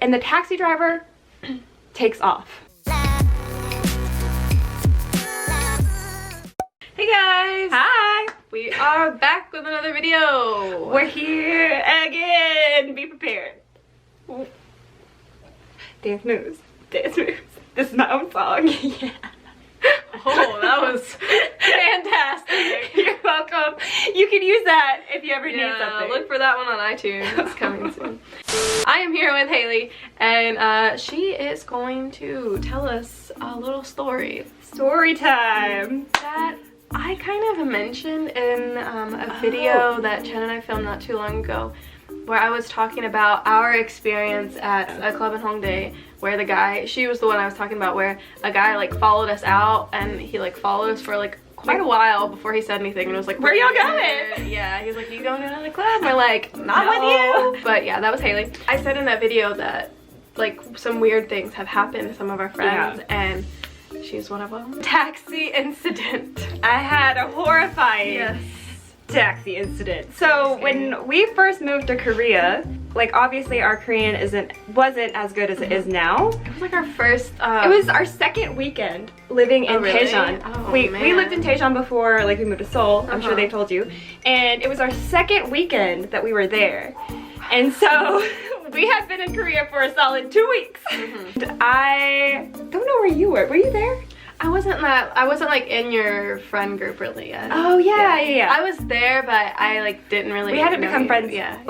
and the taxi driver takes off. Hey guys! Hi! We are back with another video. We're here again. Be prepared. Dance moves. Dance moves. This is my own song. Yeah. Oh, that was fantastic. You're welcome. You can use that if you ever need something. Look for that one on iTunes. It's coming soon. I am here with Halie, and she is going to tell us a little story. Story time. That I kind of mentioned in a video that Chen and I filmed not too long ago, where I was talking about our experience at a club in Hongdae, where the guy, she was the one I was talking about, where a guy like followed us out, and he like followed us for like quite a while before he said anything, and it was like, where y'all going? Yeah, he was like, you going to another club? And we're like, not with you. But yeah, that was Halie. I said in that video that like some weird things have happened to some of our friends, and she's one of them. Taxi incident. I had a horrifying taxi incident. So when we first moved to Korea, like obviously our Korean wasn't as good as it is now. It was like our first it was our second weekend living in Daejeon. Oh, we lived in Daejeon before, like we moved to Seoul. I'm sure they told you. And it was our second weekend that we were there. And so we had been in Korea for a solid 2 weeks. I don't know where you were. Were you there? I wasn't like in your friend group really yet. Oh yeah. I was there, but I like didn't really. We hadn't become friends yet.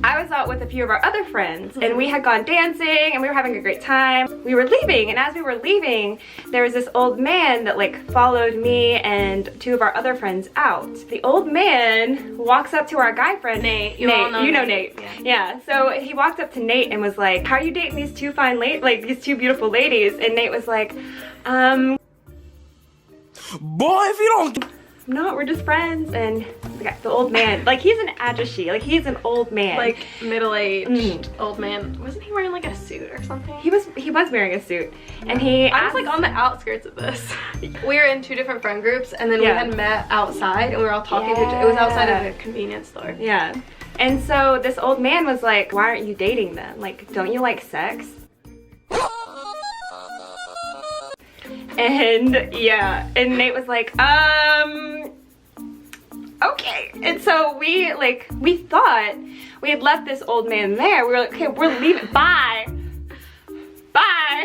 I was out with a few of our other friends, and we had gone dancing, and we were having a great time. We were leaving, and as we were leaving, there was this old man that like followed me and two of our other friends out. The old man walks up to our guy friend Nate. You know Nate. Yeah. So he walked up to Nate and was like, "How are you dating these two fine these two beautiful ladies?" And Nate was like, boy, if you don't... No, we're just friends. And the old man, like he's an ajashi, like he's an old man. Like middle-aged old man. Wasn't he wearing like a suit or something? He was wearing a suit. And I was like on the outskirts of this. We were in two different friend groups, and then we had met outside, and we were all talking to each other. It was outside of a convenience store. Yeah. And so this old man was like, why aren't you dating them? Like, don't you like sex? And yeah, and Nate was like, okay. And so we thought we had left this old man there. We were like, okay, we're leaving, bye,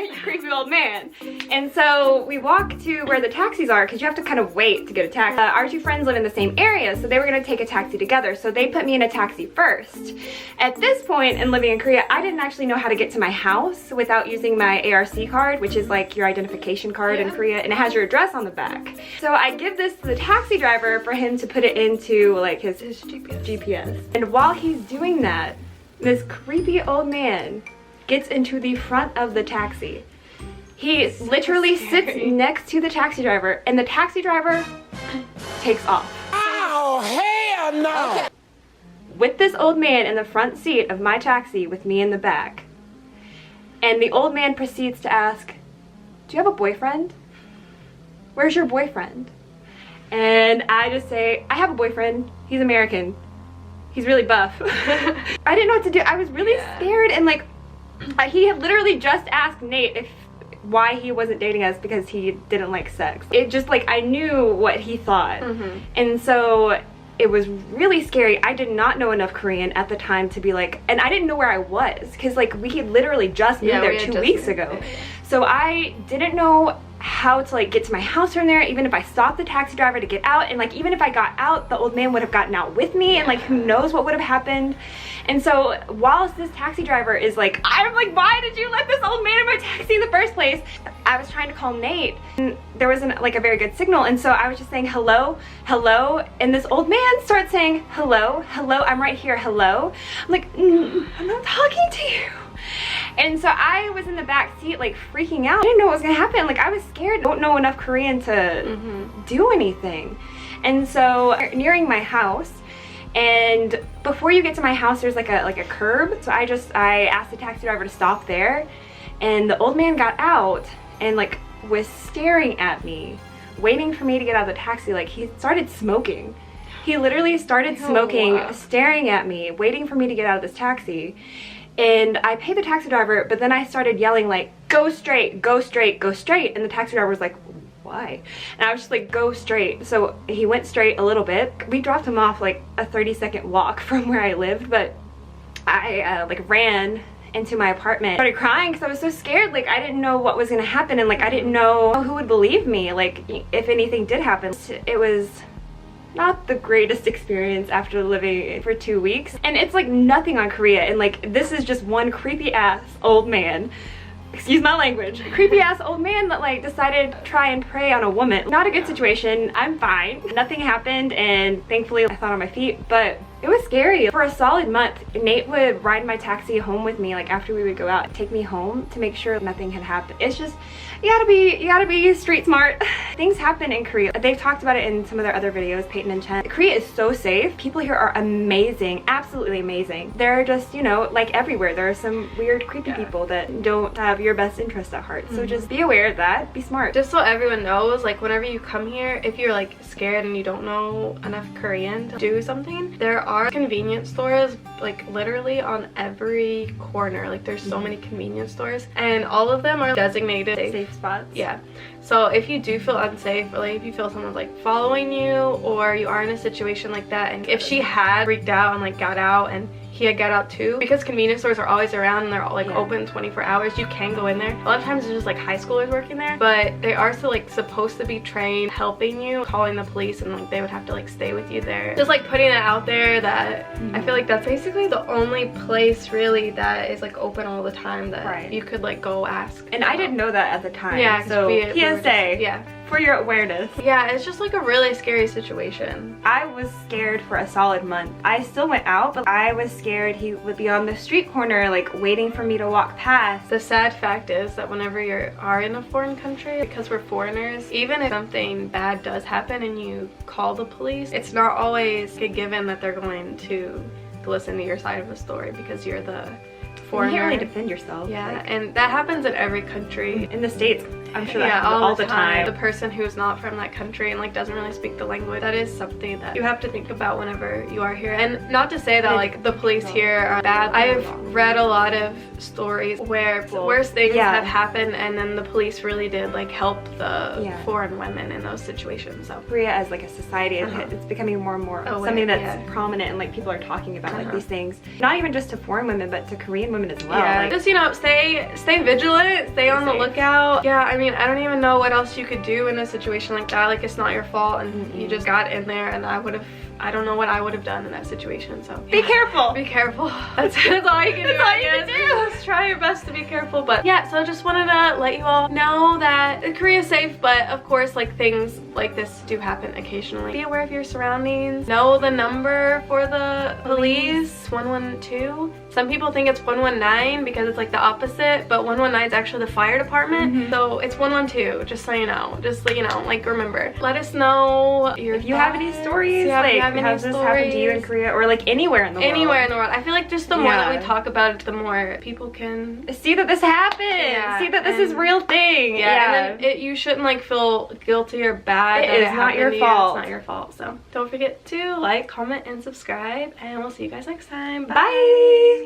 you creepy old man. And so we walked to where the taxis are, because you have to kind of wait to get a taxi. Our two friends live in the same area, so they were gonna take a taxi together. So they put me in a taxi first. At this point in living in Korea, I didn't actually know how to get to my house without using my ARC card, which is like your identification card in Korea, and it has your address on the back. So I give this to the taxi driver for him to put it into like his GPS. And while he's doing that, this creepy old man gets into the front of the taxi. He literally sits next to the taxi driver, and the taxi driver takes off. Oh, hell no! Okay. With this old man in the front seat of my taxi with me in the back. And the old man proceeds to ask, do you have a boyfriend? Where's your boyfriend? And I just say, I have a boyfriend. He's American. He's really buff. I didn't know what to do. I was really scared, and like, he had literally just asked Nate why he wasn't dating us, because he didn't like sex. It just like, I knew what he thought. And so it was really scary. I did not know enough Korean at the time to be like, and I didn't know where I was, because like we had literally just moved there 2 weeks ago. So I didn't know how to like get to my house from there, even if I stopped the taxi driver to get out, and like even if I got out, the old man would have gotten out with me, and like who knows what would have happened. And so whilst this taxi driver is like, I'm like, why did you let this old man in my taxi in the first place? I was trying to call Nate, and there wasn't like a very good signal, and so I was just saying hello, hello, and this old man starts saying hello, hello, I'm right here, hello. I'm like, I'm not talking to you. And so I was in the back seat like freaking out. I didn't know what was gonna happen. Like I was scared. I don't know enough Korean to do anything. And so nearing my house, and before you get to my house there's like a curb. So I asked the taxi driver to stop there, and the old man got out and like was staring at me, waiting for me to get out of the taxi. Like he started smoking. He literally started smoking, staring at me, waiting for me to get out of this taxi. And I paid the taxi driver, but then I started yelling like, go straight, go straight, go straight. And the taxi driver was like, why? And I was just like, go straight. So he went straight a little bit. We dropped him off like a 30-second walk from where I lived, but I like ran into my apartment, started crying because I was so scared. Like, I didn't know what was gonna happen, and like I didn't know who would believe me, like if anything did happen. It was not the greatest experience after living for 2 weeks, and it's like nothing on Korea, and like this is just one creepy ass old man, excuse my language, creepy ass old man that like decided to try and prey on a woman. Not a good situation. I'm fine, nothing happened, and thankfully I thought on my feet, but it was scary. For a solid month, Nate would ride my taxi home with me, like after we would go out, take me home to make sure nothing had happened. It's just, you gotta be street smart. Things happen in Korea. They've talked about it in some of their other videos, Payton and Chen. Korea is so safe. People here are amazing, absolutely amazing. They're just, you know, like everywhere, there are some weird, creepy people that don't have your best interest at heart. So just be aware of that, be smart. Just so everyone knows, like whenever you come here, if you're like scared and you don't know enough Korean to do something, there are convenience stores like literally on every corner. Like there's so many convenience stores, and all of them are designated Safe spots. Yeah. So if you do feel unsafe, or like if you feel someone's like following you, or you are in a situation like that, and if she had freaked out and like got out and he had got out too, because convenience stores are always around and they're all like open 24 hours, you can go in there. A lot of times it's just like high schoolers working there, but they are still like supposed to be trained helping you, calling the police, and like they would have to like stay with you there. Just like putting it out there that I feel like that's basically the only place really that is like open all the time that you could like go ask. And I didn't know that at the time. Yeah, so PSA. Yeah. For your awareness. Yeah, it's just like a really scary situation. I was scared for a solid month. I still went out, but I was scared he would be on the street corner like waiting for me to walk past. The sad fact is that whenever you are in a foreign country, because we're foreigners, even if something bad does happen and you call the police, it's not always a given that they're going to listen to your side of the story because you're the foreigner. You can't really defend yourself. Yeah, like, and that happens in every country. In the States, I'm sure that happens all the time. The person who's not from that country and like doesn't really speak the language, that is something that you have to think about whenever you are here. And not to say that like the police here are bad. I've read a lot of stories where worse things have happened, and then the police really did like help the foreign women in those situations. So Korea as like a society, it's becoming more and more something that's prominent, and like people are talking about like these things, not even just to foreign women but to Korean women as well. Yeah, like, just, you know, stay vigilant, stay on the lookout. Yeah, I mean, I don't even know what else you could do in a situation like that. Like, it's not your fault, and you just got in there, and I don't know what I would have done in that situation. So be careful. Be careful. That's all you can do. That's all you can do. Just try your best to be careful. But yeah, so I just wanted to let you all know that Korea is safe, but of course, like, things like this do happen occasionally. Be aware of your surroundings. Know the number for the police, 112. Some people think it's 119 because it's like the opposite, but 119 is actually the fire department. So it's 112, just so you know. Just so you know, like, remember. Let us know if you have any stories, like, has this happened to you in Korea, or like anywhere in the world? Anywhere in the world. I feel like just the more that we talk about it, the more people can see that this happened. See that this is a real thing. And then you shouldn't like feel guilty or bad. It is not your fault. It's not your fault. So don't forget to like, comment, and subscribe, and we'll see you guys next time. Bye.